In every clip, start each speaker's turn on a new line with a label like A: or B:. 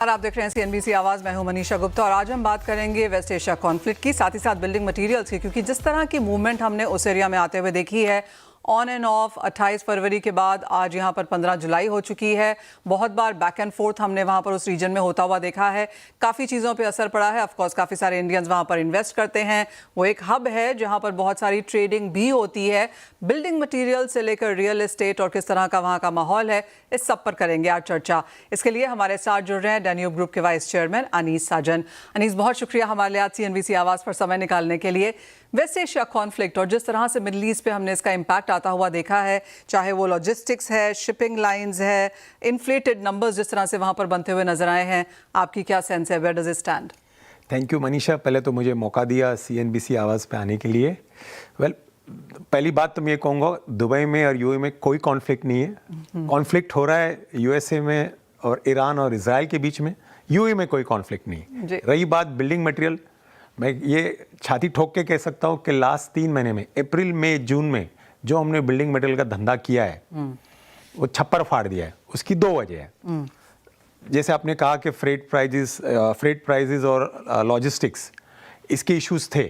A: आप देख रहे हैं CNBC आवाज़। मैं हूं मनीषा गुप्ता और आज हम बात करेंगे वेस्ट एशिया कॉन्फ्लिक्ट की, साथ ही साथ बिल्डिंग मटेरियल्स की, क्योंकि जिस तरह की मूवमेंट हमने उस एरिया में आते हुए देखी है ऑन एंड ऑफ 28 फरवरी के बाद आज यहाँ पर 15 जुलाई हो चुकी है। बहुत बार बैक एंड फोर्थ हमने वहाँ पर उस रीजन में होता हुआ देखा है। काफ़ी चीज़ों पे असर पड़ा है। ऑफकोर्स काफ़ी सारे इंडियंस वहाँ पर इन्वेस्ट करते हैं। वो एक हब है जहाँ पर बहुत सारी ट्रेडिंग भी होती है। बिल्डिंग मटीरियल से लेकर रियल एस्टेट और किस तरह का वहाँ का माहौल है, इस सब पर करेंगे आज चर्चा। इसके लिए हमारे साथ जुड़ रहे हैं डैन्यूब ग्रुप के वाइस चेयरमैन अनीस साजन। अनीस, बहुत शुक्रिया हमारे लिए आज CNBC आवाज़ पर समय निकालने के लिए। वेस्ट एशिया कॉन्फ्लिक्ट और जिस तरह से मिडल ईस्ट पे हमने इसका इम्पैक्ट आता हुआ देखा है, चाहे वो लॉजिस्टिक्स है, शिपिंग लाइंस है, इन्फ्लेटेड नंबर्स जिस तरह से वहाँ पर बनते हुए नजर आए हैं, आपकी क्या सेंस है? Where does it stand?
B: Thank you Manisha, पहले तो मुझे मौका दिया CNBC आवाज़ पे आने के लिए। पहली बात तो मैं ये कहूँगा, दुबई में और UAE में कोई कॉन्फ्लिक्ट नहीं है। कॉन्फ्लिक्ट हो रहा है USA में और ईरान और इजराइल के बीच में। UAE में कोई कॉन्फ्लिक्ट नहीं। रही बात बिल्डिंग मटेरियल, मैं ये छाती ठोक के कह सकता हूँ कि लास्ट 3 महीने में, अप्रैल मई जून में जो हमने बिल्डिंग मटेरियल का धंधा किया है वो छप्पर फाड़ दिया है। उसकी 2 वजह है। जैसे आपने कहा कि फ्रेट प्राइजेस और लॉजिस्टिक्स, इसके इश्यूज थे।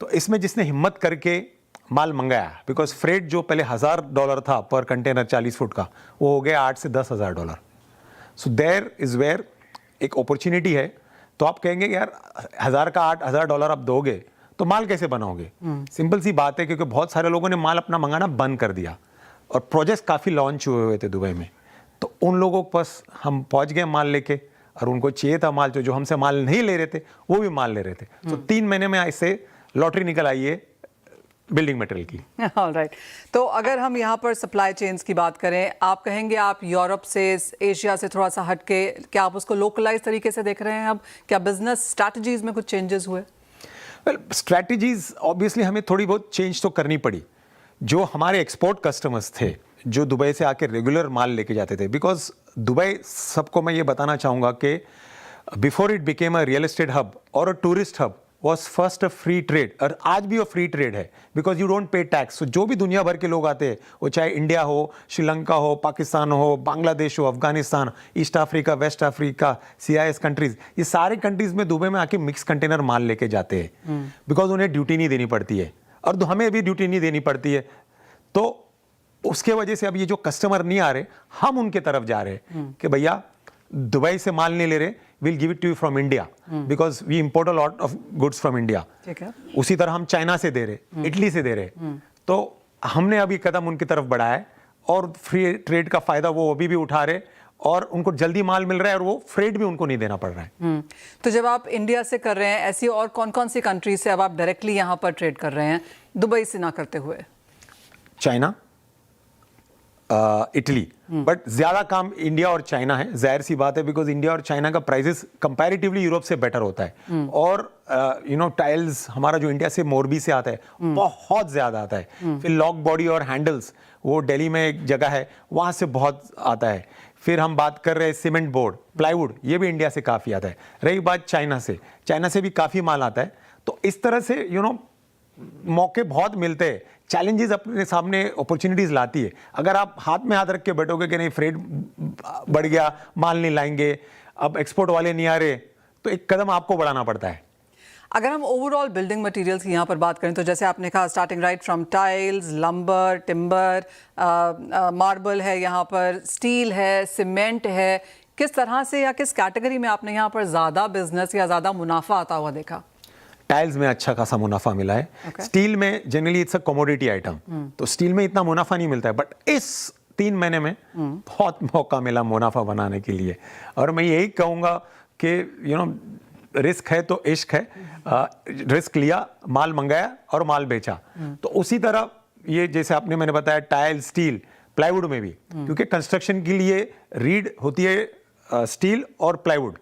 B: तो इसमें जिसने हिम्मत करके माल मंगाया, बिकॉज फ्रेट जो पहले $1000 था पर कंटेनर 40 फुट का, वो हो गया $8,000 से $10,000। सो देयर इज वेयर एक अपॉर्चुनिटी है। तो आप कहेंगे यार 1000 का $8,000 आप दोगे तो माल कैसे बनाओगे? सिंपल सी बात है, क्योंकि बहुत सारे लोगों ने माल अपना मंगाना बंद कर दिया और प्रोजेक्ट्स काफ़ी लॉन्च हुए थे दुबई में। तो उन लोगों के पास हम पहुंच गए माल लेके, और उनको चाहिए था माल, जो हमसे माल नहीं ले रहे थे वो भी माल ले रहे थे। तो 3 महीने में ऐसे लॉटरी निकल आई है बिल्डिंग मटेरियल की।
A: ऑलराइट, तो अगर हम यहाँ पर सप्लाई चेन्स की बात करें, आप कहेंगे आप यूरोप से, एशिया से थोड़ा सा हटके, क्या आप उसको लोकलाइज तरीके से देख रहे हैं? अब क्या बिजनेस स्ट्रैटेजीज में कुछ चेंजेस हुए?
B: स्ट्रैटेजीज ऑब्वियसली हमें थोड़ी बहुत चेंज तो करनी पड़ी। जो हमारे एक्सपोर्ट कस्टमर्स थे जो दुबई से आके रेगुलर माल लेके जाते थे, बिकॉज दुबई, सबको मैं ये बताना चाहूँगा कि before it became a real estate hub और a tourist hub, was first a free trade, और आज भी वो फ्री ट्रेड है, because you don't pay tax. जो भी दुनिया भर के लोग आते हैं, वो चाहे इंडिया हो, श्रीलंका हो, पाकिस्तान हो, बांग्लादेश हो, Afghanistan, East Africa, West Africa, CIS countries, ये सारे कंट्रीज में दुबई में आके मिक्स कंटेनर माल लेके जाते हैं, बिकॉज उन्हें ड्यूटी नहीं देनी पड़ती है और हमें भी ड्यूटी नहीं देनी पड़ती है। तो उसके वजह से अब ये जो कस्टमर नहीं आ रहे, हम उनके तरफ जा रहे हैं कि भैया दुबई से माल नहीं ले रहे, we'll give it to you from India because we import a lot of goods from India।
A: ठीक है।
B: उसी तरह हम चाइना से दे रहे, इटली से दे रहे। तो हमने अभी कदम उनकी तरफ बढ़ाया है और फ्री ट्रेड का फायदा वो अभी भी उठा रहे, और उनको जल्दी माल मिल रहा है और वो फ्रेट भी उनको नहीं देना पड़ रहा है।
A: तो जब आप इंडिया से कर रहे हैं, ऐसी और कौन कौन सी कंट्री से अब आप डायरेक्टली यहाँ पर ट्रेड कर रहे हैं, दुबई से ना करते हुए?
B: चाइना, इटली, बट ज्यादा काम इंडिया और चाइना है। जाहिर सी बात है, बिकॉज इंडिया और चाइना का प्राइसेस कंपैरेटिवली यूरोप से बेटर होता है। और टाइल्स हमारा जो इंडिया से मोरबी से आता है बहुत ज्यादा आता है। फिर लॉक बॉडी और हैंडल्स, वो दिल्ली में एक जगह है, वहां से बहुत आता है। फिर हम बात कर रहे हैं सीमेंट बोर्ड, प्लाईवुड, ये भी इंडिया से काफी आता है। रही बात चाइना से भी काफी माल आता है। तो इस तरह से मौके बहुत मिलते हैं। चैलेंजेस अपने सामने अपॉर्चुनिटीज लाती है। अगर आप हाथ में हाथ रख के बैठोगे कि नहीं फ्रेट बढ़ गया, माल नहीं लाएंगे, अब एक्सपोर्ट वाले नहीं आ रहे, तो एक कदम आपको बढ़ाना पड़ता है।
A: अगर हम ओवरऑल बिल्डिंग मटेरियल्स की यहाँ पर बात करें, तो जैसे आपने कहा starting right from tiles, lumbar, timber, marble है, यहाँ पर स्टील है, सीमेंट है, किस तरह से या किस कैटेगरी में आपने यहाँ पर ज़्यादा बिजनेस या ज़्यादा मुनाफा आता हुआ देखा?
B: टाइल्स में अच्छा खासा मुनाफा मिला है। स्टील में generally it's a commodity item, तो स्टील में इतना मुनाफा नहीं मिलता है, बट इस 3 महीने में बहुत मौका मिला मुनाफा बनाने के लिए। और मैं यही कहूँगा कि रिस्क है तो इश्क है। रिस्क लिया, माल मंगाया और माल बेचा। तो उसी तरह ये जैसे मैंने बताया टाइल, स्टील, प्लाईवुड में भी, क्योंकि कंस्ट्रक्शन के लिए रीड होती है स्टील और प्लाईवुड,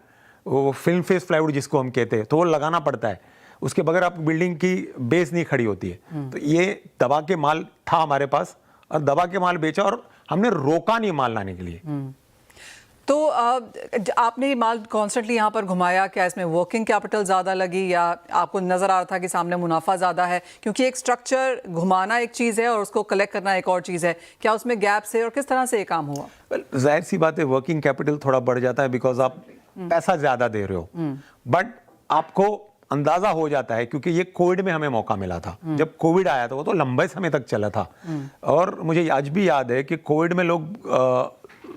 B: वो फिल्म फेस प्लाईवुड जिसको हम कहते हैं, तो वो लगाना पड़ता है। उसके बगैर आप बिल्डिंग की बेस नहीं खड़ी होती है। तो ये दबा के माल था हमारे पास और दबा के माल बेचा, और हमने रोका नहीं माल लाने के लिए।
A: तो आपने ये माल कॉन्स्टेंटली यहाँ पर घुमाया, क्या इसमें वर्किंग कैपिटल ज़्यादा लगी या आपको नज़र आ रहा था कि सामने मुनाफा ज़्यादा है? क्योंकि एक स्ट्रक्चर घुमाना एक चीज़ है और उसको कलेक्ट करना एक और चीज़ है, क्या उसमें गैप्स है और किस तरह से ये काम हुआ?
B: जाहिर सी बात है वर्किंग कैपिटल थोड़ा बढ़ जाता है, बिकॉज आप पैसा ज्यादा दे रहे हो, बट आपको अंदाजा हो जाता है, क्योंकि ये कोविड में हमें मौका मिला था। जब कोविड आया था वो तो लंबे समय तक चला था, और मुझे आज भी याद है कि कोविड में लोग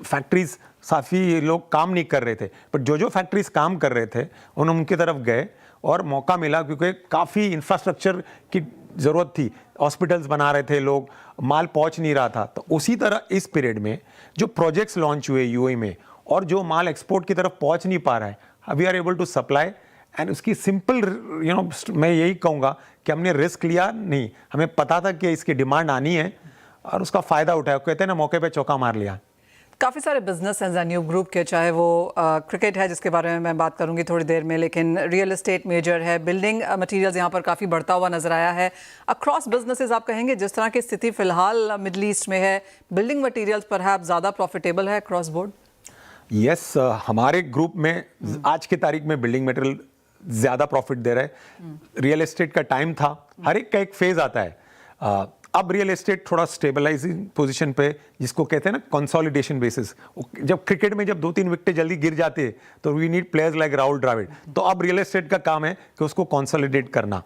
B: फैक्ट्रीज काफ़ी लोग काम नहीं कर रहे थे, बट जो फैक्ट्रीज काम कर रहे थे उनकी तरफ गए और मौका मिला, क्योंकि काफ़ी इंफ्रास्ट्रक्चर की ज़रूरत थी, हॉस्पिटल्स बना रहे थे लोग, माल पहुंच नहीं रहा था। तो उसी तरह इस पीरियड में जो प्रोजेक्ट्स लॉन्च हुए यूएई में, और जो माल एक्सपोर्ट की तरफ पहुंच नहीं पा रहा है, we are able to supply. And उसकी सिंपल मैं यही कहूँगा कि हमने रिस्क लिया नहीं, हमें पता था कि इसकी डिमांड आनी है और उसका फ़ायदा उठाया। कहते हैं ना, मौके पे चौका मार लिया।
A: काफ़ी सारे बिजनेस हैं ज़ेन्यूब ग्रुप के, चाहे वो क्रिकेट है जिसके बारे में मैं बात करूंगी थोड़ी देर में, लेकिन रियल एस्टेट मेजर है, बिल्डिंग मटेरियल्स यहाँ पर काफ़ी बढ़ता हुआ नजर आया है। अक्रॉस बिजनेसेस आप कहेंगे जिस तरह की स्थिति फिलहाल मिडल ईस्ट में है, बिल्डिंग मटेरियल्स परहैप्स ज़्यादा प्रॉफिटेबल है क्रॉस बोर्ड?
B: यस, हमारे ग्रुप में आज की तारीख में बिल्डिंग मटेरियल ज़्यादा प्रॉफिट दे रहा है। रियल एस्टेट का टाइम था, हर एक का एक फेज आता है। अब रियल एस्टेट थोड़ा स्टेबलाइजिंग पोजीशन पे, जिसको कहते हैं ना कंसोलिडेशन बेसिस। जब क्रिकेट में जब 2-3 विकेट जल्दी गिर जाते हैं तो we need players like Rahul Dravid. तो अब रियल एस्टेट का काम है कि उसको कंसोलिडेट करना।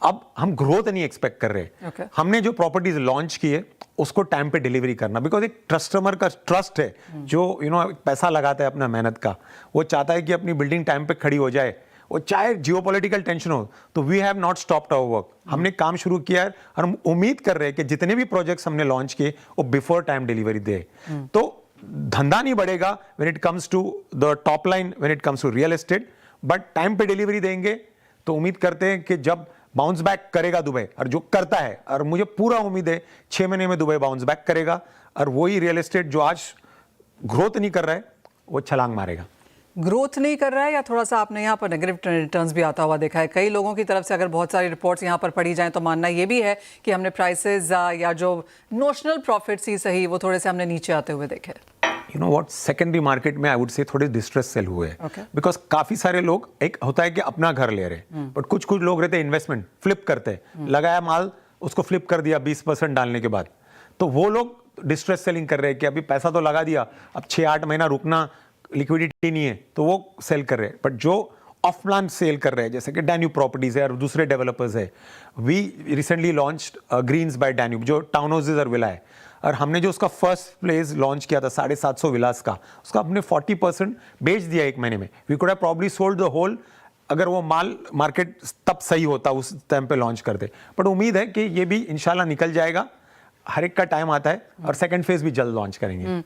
B: अब हम ग्रोथ नहीं एक्सपेक्ट कर रहे। हमने जो प्रॉपर्टीज लॉन्च की है उसको टाइम पे डिलीवरी करना, बिकॉज एक कस्टमर का ट्रस्ट है जो पैसा लगाता है अपना मेहनत का, वो चाहता है कि अपनी बिल्डिंग टाइम पे खड़ी हो जाए, वो चाहे जियोपॉलिटिकल टेंशन हो। तो we have not stopped our work, हमने काम शुरू किया है और हम उम्मीद कर रहे हैं कि जितने भी प्रोजेक्ट्स हमने लॉन्च किए वो बिफोर टाइम डिलीवरी दे। तो धंधा नहीं बढ़ेगा when it comes to the top line, when it comes to real estate, but time पे डिलीवरी देंगे तो उम्मीद करते हैं कि जब बाउंस बैक करेगा दुबई, और जो करता है, और मुझे पूरा उम्मीद है 6 महीने में दुबई बाउंस बैक करेगा, और वही रियल एस्टेट जो आज ग्रोथ नहीं कर रहा है वो छलांग मारेगा।
A: ग्रोथ नहीं कर रहा है, या थोड़ा सा आपने यहाँ पर नेगेटिव रिटर्न्स भी आता हुआ देखा है कई लोगों की तरफ से? अगर बहुत सारी रिपोर्ट्स यहाँ पर पढ़ी जाएं तो मानना ये भी है कि हमने प्राइसेस या जो नोशनल प्रॉफिट्स ही सही वो थोड़े से हमने नीचे आते हुए देखे।
B: You know what, secondary market में आई वुड से थोड़े डिस्ट्रेस सेल हुए, बिकॉज काफी सारे लोग, एक होता है कि अपना घर ले रहे, बट कुछ लोग रहते हैं इन्वेस्टमेंट फ्लिप करते, लगाया माल उसको फ्लिप कर दिया 20% डालने के बाद, तो वो लोग डिस्ट्रेस सेलिंग कर रहे हैं कि अभी पैसा तो लगा दिया, अब 6-8 महीना रुकना, लिक्विडिटी नहीं है, तो वो सेल कर रहे हैं। बट जो ऑफ प्लान सेल कर रहे हैं, जैसे कि डैन्यूब प्रॉपर्टीज है और दूसरे डेवलपर्स है, we recently launched greens by Danube, जो टाउन हाउसेज और विला है, और हमने जो उसका फर्स्ट प्लेस लॉन्च किया था 750 विलास का, उसका हमने 40% बेच दिया 1 महीने में। We could have probably sold the whole अगर वो माल मार्केट तब सही होता, उस टाइम पे लॉन्च करते। बट उम्मीद है कि ये भी इंशाल्लाह निकल जाएगा, हर एक का टाइम आता है, और सेकंड फेज भी जल्द लॉन्च करेंगे।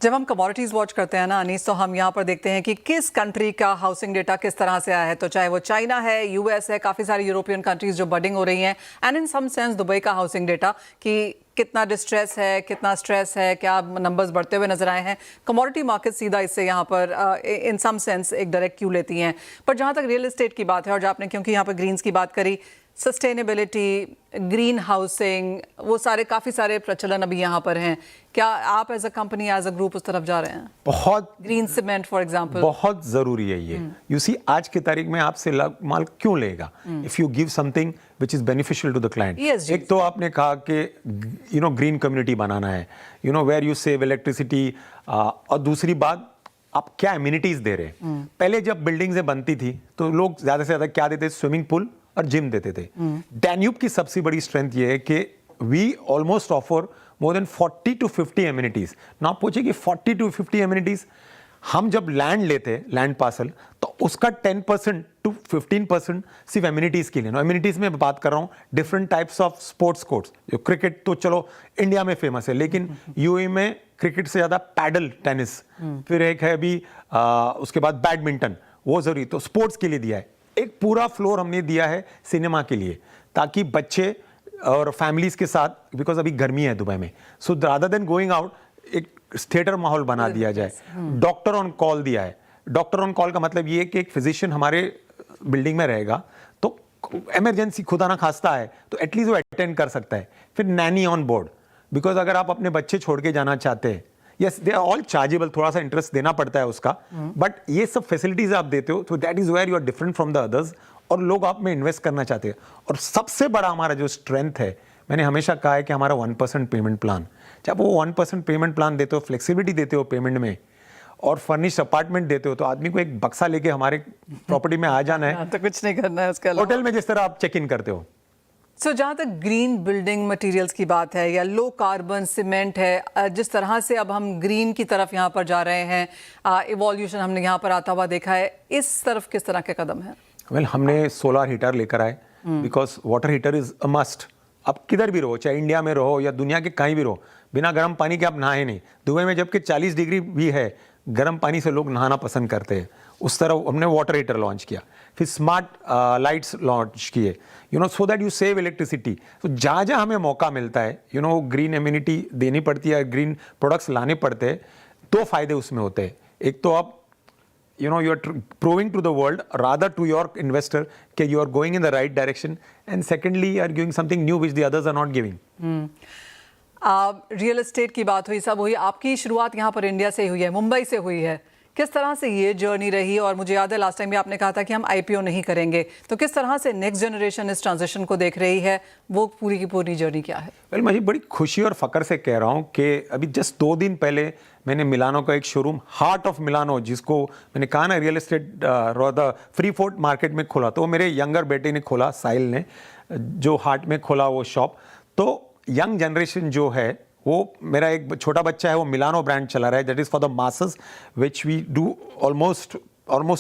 A: जब हम कमोडिटीज वॉच करते हैं ना अनीस, तो हम यहाँ पर देखते हैं कि किस कंट्री का हाउसिंग डेटा किस तरह से आया है, तो चाहे वो चाइना है, यूएस है, काफ़ी सारी यूरोपियन कंट्रीज जो बडिंग हो रही हैं, and in some sense Dubai का हाउसिंग डेटा कि कितना डिस्ट्रेस है, कितना स्ट्रेस है, क्या नंबर्स बढ़ते हुए नजर आए हैं। कमोडिटी मार्केट सीधा इससे यहाँ पर इन सम सेंस एक डायरेक्ट क्यू लेती हैं। पर जहाँ तक रियल एस्टेट की बात है, और जो आपने क्योंकि यहाँ पर ग्रीन्स की बात करी, सस्टेनेबिलिटी, ग्रीन हाउसिंग, वो सारे काफ़ी सारे प्रचलन अभी यहाँ पर हैं। क्या आप as a company, as a group उस तरफ जा रहे हैं?
B: बहुत,
A: ग्रीन सीमेंट फॉर एग्जांपल
B: बहुत ज़रूरी है ये। यू सी, आज की तारीख में आपसे माल क्यों लेगा if you give something which is beneficial to the client. एक तो आपने कहा कि ग्रीन कम्युनिटी बनाना है, वेयर यू सेव इलेक्ट्रिसिटी, और दूसरी बात आप क्या एमिनिटीज़ दे रहे हैं। पहले जब बिल्डिंग्स बनती थी तो लोग ज़्यादा से ज़्यादा क्या देते, स्विमिंग पूल और जिम देते थे। डैन्यूब की सबसे बड़ी स्ट्रेंथ ये है कि we almost offer more than 40 to 50 amenities. ना आप पूछे कि 40 to 50 एमिनिटीज, हम जब लैंड लेते, लैंड पार्सल, तो उसका 10% to 15% सिर्फ एमिनिटीज के लिए। ना एमिनिटीज में बात कर रहा हूँ different types of sports courts. जो क्रिकेट तो चलो इंडिया में फेमस है, लेकिन यूएई में क्रिकेट से ज़्यादा पैडल टेनिस, फिर एक है अभी उसके बाद बैडमिंटन, वो जरूरी, तो स्पोर्ट्स के लिए दिया है। एक पूरा फ्लोर हमने दिया है सिनेमा के लिए, ताकि बच्चे और फैमिलीज के साथ, बिकॉज अभी गर्मी है दुबई में, so rather than going out, एक थिएटर माहौल बना दिया जाए। डॉक्टर ऑन कॉल दिया है। डॉक्टर ऑन कॉल का मतलब ये है कि एक फिजिशियन हमारे बिल्डिंग में रहेगा, तो इमरजेंसी खुदा ना खास्ता है तो एटलीस्ट वो अटेंड कर सकता है। फिर नैनी ऑन बोर्ड, बिकॉज अगर आप अपने बच्चे छोड़ के जाना चाहते हैं, yes they are all chargeable, थोड़ा सा इंटरेस्ट देना पड़ता है उसका, बट ये सब फैसिलिटीज आप देते हो, तो that is where you are different from the others, और लोग आप में इन्वेस्ट करना चाहते हैं। और सबसे बड़ा हमारा जो स्ट्रेंथ है, मैंने हमेशा कहा है कि हमारा 1% पेमेंट प्लान, चाहे वो 1% पेमेंट प्लान देते हो, फ्लेक्सिबिलिटी देते हो पेमेंट में, और फर्निश्ड अपार्टमेंट देते हो तो आदमी को एक बक्सा लेके हमारे प्रॉपर्टी में आ जाना है,
A: तो कुछ नहीं करना है उसके अलावा।
B: होटल में जिस तरह आप चेक इन करते हो।
A: सो जहाँ तक ग्रीन बिल्डिंग मटेरियल्स की बात है या लो कार्बन सीमेंट है, जिस तरह से अब हम ग्रीन की तरफ यहाँ पर जा रहे हैं, इवोल्यूशन हमने यहाँ पर आता हुआ देखा है, इस तरफ किस तरह के कदम है?
B: वेल हमने सोलर हीटर लेकर आए because water heater is a must. आप किधर भी रहो, चाहे इंडिया में रहो या दुनिया के कहीं भी रहो, बिना गर्म पानी के आप नहाए नहीं। दुबई में जबकि 40 डिग्री भी है, गर्म पानी से लोग नहाना पसंद करते हैं। उस तरह हमने वाटर हीटर लॉन्च किया, फिर स्मार्ट लाइट्स लॉन्च किए, so that you save electricity. तो जहाँ जहाँ हमें मौका मिलता है, ग्रीन एम्यूनिटी देनी पड़ती है, ग्रीन प्रोडक्ट्स लाने पड़ते हैं, दो फायदे उसमें होते हैं। एक तो आप you are proving to the world, rather to your investor, that you are going in the right direction, and secondly you are giving something new which the others are not giving.
A: Real estate की बात हुई, सब हुई, आपकी शुरुआत यहाँ पर India से हुई है, मुंबई से हुई है। किस तरह से ये जर्नी रही? और मुझे याद है लास्ट टाइम भी आपने कहा था कि हम आईपीओ नहीं करेंगे, तो किस तरह से नेक्स्ट जनरेशन इस ट्रांजिशन को देख रही है, वो पूरी की पूरी जर्नी क्या है?
B: वेल मैं बड़ी खुशी और फकर से कह रहा हूँ कि अभी जस्ट 2 दिन पहले मैंने मिलानो का एक शोरूम, हार्ट ऑफ मिलानो, जिसको मैंने कहा ना real estate free fort market में खोला, तो वो मेरे यंगर बेटे ने खोला, साहिल ने, जो हार्ट में खोला वो शॉप। तो यंग जनरेशन जो है, वो मेरा एक छोटा बच्चा है, वो मिलानो ब्रांड चला रहा है, that is for the masses, which we do almost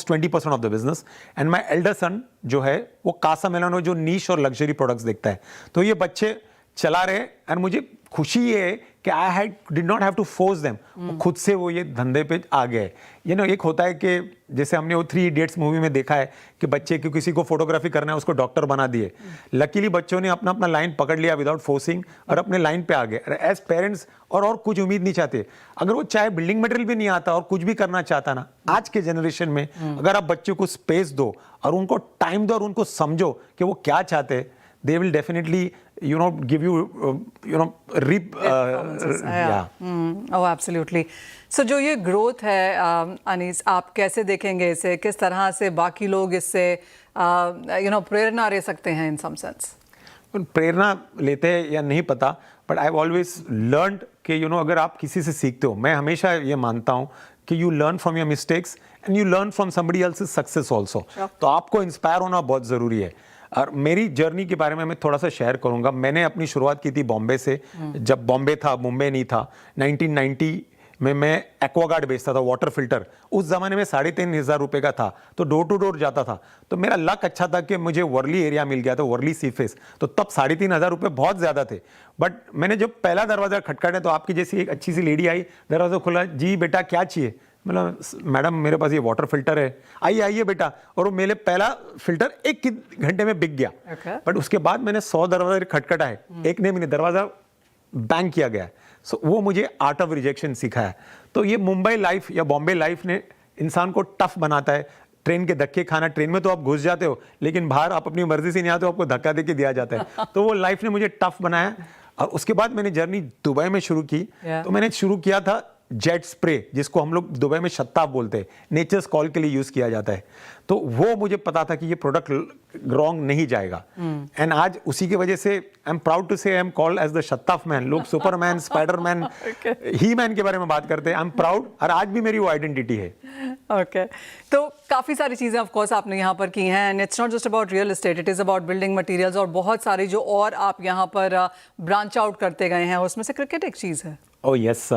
B: 20% of the business. And my elder son जो है वो कासा मिलानो, जो नीश और लग्जरी प्रोडक्ट्स देखता है। तो ये बच्चे चला रहे, और मुझे खुशी ये है कि I did not have to force them, खुद से वो ये धंधे पे आ गए। एक होता है कि जैसे हमने वो 3 इडियट्स मूवी में देखा है कि बच्चे को किसी को फोटोग्राफी करना है, उसको डॉक्टर बना दिए। लकीली बच्चों ने अपना अपना लाइन पकड़ लिया विदाउट फोर्सिंग, और अपने लाइन पे आ गए। एज पेरेंट्स और कुछ उम्मीद नहीं चाहते। अगर वो चाहे बिल्डिंग मटेरियल भी नहीं आता और कुछ भी करना चाहता ना, आज के जनरेशन में अगर आप बच्चों को स्पेस दो और उनको टाइम दो और उनको समझो कि वो क्या चाहते हैं, they will definitely give you reap
A: oh absolutely. So जो ये ग्रोथ है अनीस, आप कैसे देखेंगे इसे? किस तरह से बाकी लोग इससे प्रेरणा ले सकते हैं इन सम सेंस?
B: प्रेरणा लेते हैं या नहीं पता, but I have always learned कि अगर आप किसी से सीखते हो, मैं हमेशा ये मानता हूँ कि you learn from your mistakes and you learn from somebody else's success also. तो आपको इंस्पायर होना बहुत ज़रूरी है। और मेरी जर्नी के बारे में मैं थोड़ा सा शेयर करूंगा। मैंने अपनी शुरुआत की थी बॉम्बे से, जब बॉम्बे था, मुंबई नहीं था। 1990 में मैं एक्वागार्ड बेचता था, वाटर फिल्टर। उस जमाने में 3,500 रुपये का था, तो डोर टू डोर जाता था। तो मेरा लक अच्छा था कि मुझे वर्ली एरिया मिल गया था, वर्ली सीफेस। तो तब 3,500 रुपये बहुत ज़्यादा थे। बट मैंने जब पहला दरवाज़ा खटखटाया तो आपकी जैसी एक अच्छी सी लेडी आई, दरवाज़ा खुला, जी बेटा क्या चाहिए? मतलब मैडम मेरे पास ये वाटर फिल्टर है, आइए आइए बेटा। और वो मेरे पहला फिल्टर 1 घंटे में बिक गया। बट उसके बाद मैंने 100 दरवाजे खटखटाए, एक नहीं मैंने दरवाजा बैंग किया गया। सो वो मुझे आर्ट ऑफ रिजेक्शन सिखाया। तो ये मुंबई लाइफ या बॉम्बे लाइफ ने इंसान को टफ बनाता है। ट्रेन के धक्के खाना, ट्रेन में तो आप घुस जाते हो, लेकिन बाहर आप अपनी मर्जी से नहीं आते हो, आपको धक्का दे के दिया जाता है। तो वो लाइफ ने मुझे टफ बनाया। और उसके बाद मैंने जर्नी दुबई में शुरू की। तो मैंने शुरू किया था जेट स्प्रे, जिसको हम लोग दुबई में शत्ताफ बोलते हैं, नेचर्स कॉल के लिए यूज किया जाता है। तो वो मुझे पता था कि ये प्रोडक्ट रॉन्ग नहीं जाएगा। एंड आज उसी की वजह से I M proud to say I am called as the शत्ताफ मैन। लोग सुपरमैन, स्पाइडरमैन, ही मैन के बारे में बात करते हैं। आई एम प्राउड, और आज भी मेरी वो आइडेंटिटी है।
A: ओके तो काफ़ी सारी चीज़ें ऑफ कोर्स आपने यहाँ पर की हैं, and it's not just about real estate, it is about building materials, और बहुत सारी जो और आप यहाँ पर ब्रांच आउट करते गए हैं, उसमें से क्रिकेट एक चीज़ है।
B: ओह यस,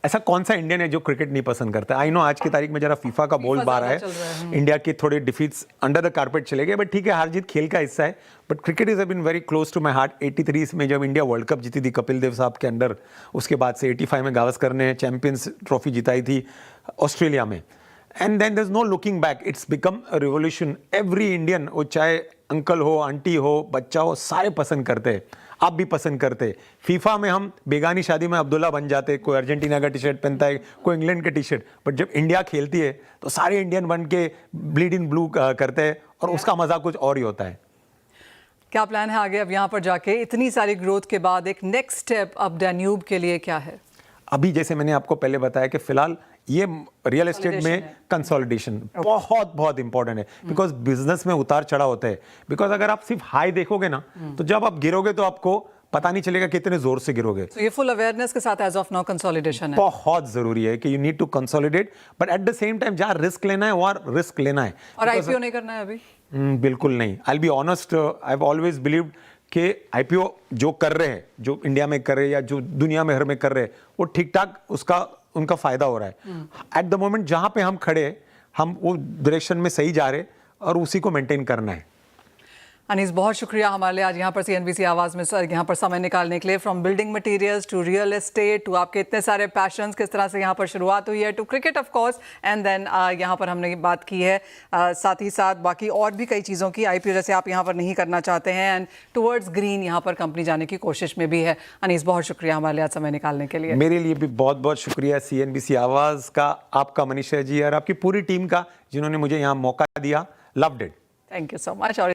B: ऐसा कौन सा इंडियन है जो क्रिकेट नहीं पसंद करता? आई नो आज की तारीख में जरा फीफा का बोल बार है, इंडिया के थोड़े डिफीट्स अंडर द कारपेट चले गए, बट ठीक है, हार जीत खेल का हिस्सा है। But cricket is been very close to my heart. 83 में जब इंडिया वर्ल्ड कप जीती थी कपिल देव साहब के अंडर, उसके बाद से 85 में गावस्कर ने चैंपियंस ट्रॉफी जिताई थी ऑस्ट्रेलिया में। And then there is no looking back, it's become a revolution. Every Indian, वो चाहे अंकल हो, आंटी हो, बच्चा हो, सारे पसंद करते हैं। आप भी पसंद करते। फीफा में हम बेगानी शादी में अब्दुल्ला बन जाते, कोई अर्जेंटीना का टी शर्ट पहनता है, कोई इंग्लैंड का टी शर्ट, बट जब इंडिया खेलती है तो सारे इंडियन बन के ब्लीड इन ब्लू करते हैं, और उसका मजा कुछ और ही होता है।
A: क्या प्लान है आगे अब यहाँ पर जाके? इतनी सारी ग्रोथ के बाद एक नेक्स्ट स्टेप अब डैन्यूब के लिए क्या है?
B: अभी जैसे मैंने आपको पहले बताया कि फिलहाल ये रियल एस्टेट में कंसोलिडेशन बहुत बहुत इंपॉर्टेंट है, बिकॉज बिजनेस में उतार चढ़ाव होता है। बिकॉज अगर आप सिर्फ हाई देखोगे ना, तो जब आप गिरोगे तो आपको पता नहीं चलेगा कितने जोर से गिरोगे।
A: तो ये फुल अवेयरनेस के साथ एज ऑफ नाउ कंसोलिडेशन है।
B: बहुत जरूरी है कि you need to consolidate, but at the same time जहाँ रिस्क लेना है वहाँ रिस्क लेना है।
A: और आईपीओ नहीं करना है अभी?
B: बिल्कुल नहीं। I be honest, I have always believed कि आईपीओ जो कर रहे हैं, जो इंडिया में कर रहे हैं या जो दुनिया में हर में कर रहे हैं, वो ठीक ठाक उनका फायदा हो रहा है। एट द मोमेंट जहाँ पे हम खड़े हैं, हम वो डायरेक्शन में सही जा रहे और उसी को मेंटेन करना है।
A: अनीस, बहुत शुक्रिया हमारे लिए आज यहाँ पर सीएनबीसी आवाज़ में सर यहाँ पर समय निकालने के लिए। From building materials to real estate to आपके इतने सारे पैशंस, किस तरह से यहाँ पर शुरुआत हुई है, to cricket of course, and then यहाँ पर हमने बात की है साथ ही साथ बाकी और भी कई चीज़ों की। आईपीओ जैसे आप यहाँ पर नहीं करना चाहते हैं, एंड टुवर्ड्स ग्रीन यहाँ पर कंपनी जाने की कोशिश में भी है। अनीस, बहुत शुक्रिया हमारे लिए आज समय निकालने के लिए।
B: मेरे लिए भी बहुत बहुत शुक्रिया सीएनबीसी आवाज़ का, आपका मनीषा जी और आपकी पूरी टीम का, जिन्होंने मुझे यहाँ मौका दिया। Loved it.
A: Thank you so much. और